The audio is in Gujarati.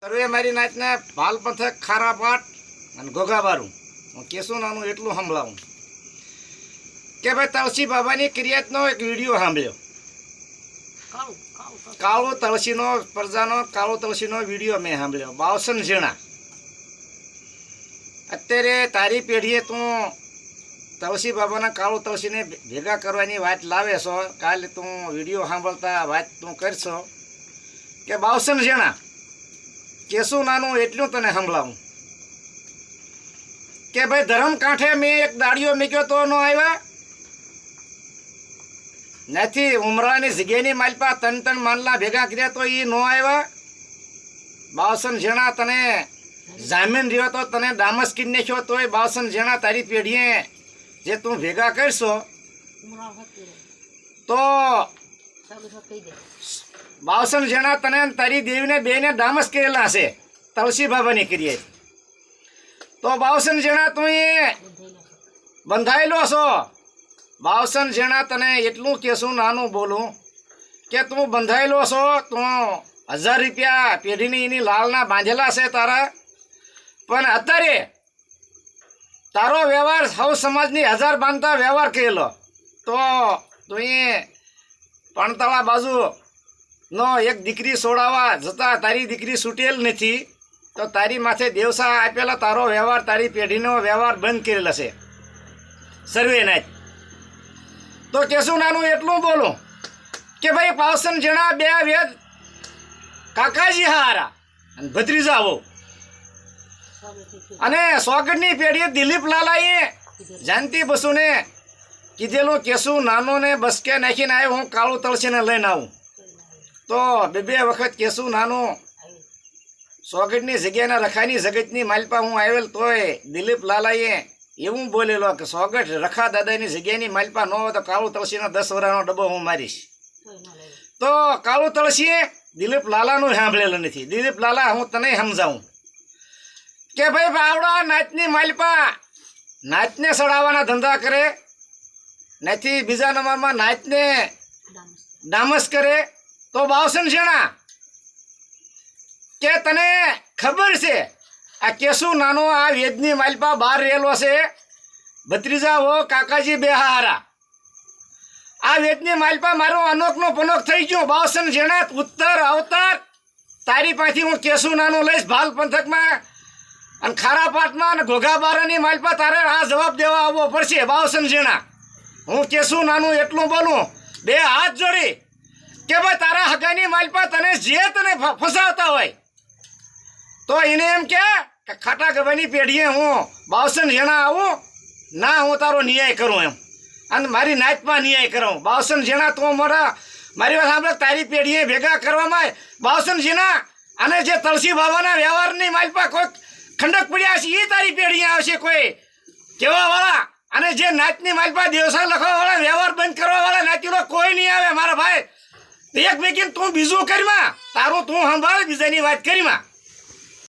સર્વે મારી નાચને ભાલ પંથક ખારા પાટ અને ઘોઘાબારું હું કેશું નાનું એટલું સાંભળાવું કે ભાઈ તળસી બાબાની ક્રિયાતનો એક વિડીયો સાંભળ્યો. કાળો તળસીનો પ્રજાનો કાળો તળસીનો વિડીયો મેં સાંભળ્યો. બાવસન ઝીણા અત્યારે તારી પેઢીએ તું તળસી બાબાના કાળો તળસીને ભેગા કરવાની વાત લાવે છો. કાલે તું વિડીયો સાંભળતા વાત તું કરશો કે બાવસન ઝીણા કેશું નાનું એટલું તને સંભળાવું કે ભાઈ ધરમ કાંઠે મેં એક દાડિયો મૂક્યો તો નો આવ્યા નથી. ઉમરાની જગ્યાની માલપા ત્રણ માનલા ભેગા કર્યા તો એ નો આવ્યા. બાવસન ઝીણા તને જામીન રહ્યો તો તને ડામસ કરી નાખ્યો તોય બાવસન ઝીણા તારી પેઢીએ જે તું ભેગા કરશો તો બાવસન ઝીણા તને તારી દેવીને બેને ડામસ કરેલા છે તળસી બાબાની કરીએ તો બાવસન ઝીણા તું એ બંધાયેલો છો. બાવસન ઝીણા તને એટલું કહેશું નાનું બોલું કે તું બંધાયેલો છો. તું 1000 રૂપિયા પેઢીની એની લાલના બાંધેલા છે તારા, પણ અત્યારે તારો વ્યવહાર સૌ સમાજની 1000 બાંધતા વ્યવહાર કરેલો તો તું એ પણતળા બાજુ નો એક દીકરી છોડાવવા જતાં તારી દીકરી છૂટેલ નથી તો તારી માથે દેવસા આપેલા તારો વ્યવહાર તારી પેઢીનો વ્યવહાર બંધ કરેલો છે સર્વેના જ. તો કેશું નાનું એટલું બોલું કે ભાઈ બાવસન ઝીણા બે વેદ કાકાજી હારા અને ભત્રીજાઓ અને સોગડની પેઢીએ દિલીપ લાલાએ જાનતી બસુને કીધેલું કેશું નાનોને બસકે નાખીને આવ્યો હું કાળું તળસીને લઈને આવું તો બે વખત કેશું નાનું સોગડની જગ્યાના રખાની જગતની માલપા હું આવેલ તોય દિલીપ લાલાએ એવું બોલેલો કે સોગડ રખા દાદાની જગ્યાની માલપા ન હોય તો કાળું તળસીનો 10 વર્ષનો ડબ્બો હું મારીશ. તો કાળું તળસીએ દિલીપ લાલાનું સાંભળેલું નથી. દિલીપ લાલા હું તને સમજાવું કે ભાઈ બાવડા નાચની માલપા નાચને સડાવવાના ધંધા કરે નથી, બીજા નંબરમાં નાચને ડામસ કરે. તો બાવસન ઝીણા કે તને ખબર છે આ કેશું નાનો આ વેદની માલપા બહાર રહેલો છે ભત્રીજા હો કાકાજી બે હારા આ વેદની માલપા મારો અનોખનો પનોખ થઈ ગયો. બાવસન ઝીણા ઉત્તર અવતાર તારી પાસેથી હું કેશું નાનું લઈશ ભાલ પંથકમાં અને ખારા પાટમાં અને ઘોઘાબારાની માલપા તારે આ જવાબ દેવા આવવો પડશે. બાવસન ઝીણા હું કેશું નાનું એટલું બોલું બે હાથ જોડી કે ભાઈ તારા હગાની માલપા તને જે તને ફસાવતા હોય તો એને એમ કે ખાટા ગભાની પેઢીએ હું બાવસન ઝીણા આવું ના હું તારો ન્યાય કરું એમ અને મારી નાચમાં ન્યાય કરું. બાવસન ઝીણા તું મારી વાત સાંભળે તારી પેઢીએ ભેગા કરવામાં બાવસન ઝીણા અને જે તળસી બાબાના વ્યવહારની માલપા કોઈ ખંડક પડ્યા છે એ તારી પેઢીએ આવશે કોઈ કહેવાવાળા અને જે નાચની માલપા દેવસા લખવાવાળા વ્યવહાર બંધ કરવાવાળા નાચીલો કોઈ નહીં આવે મારા ભાઈ. એક બેકીને તું બીજું કરીમાં તારું તું સંભાળ બીજાની વાત કરીમાં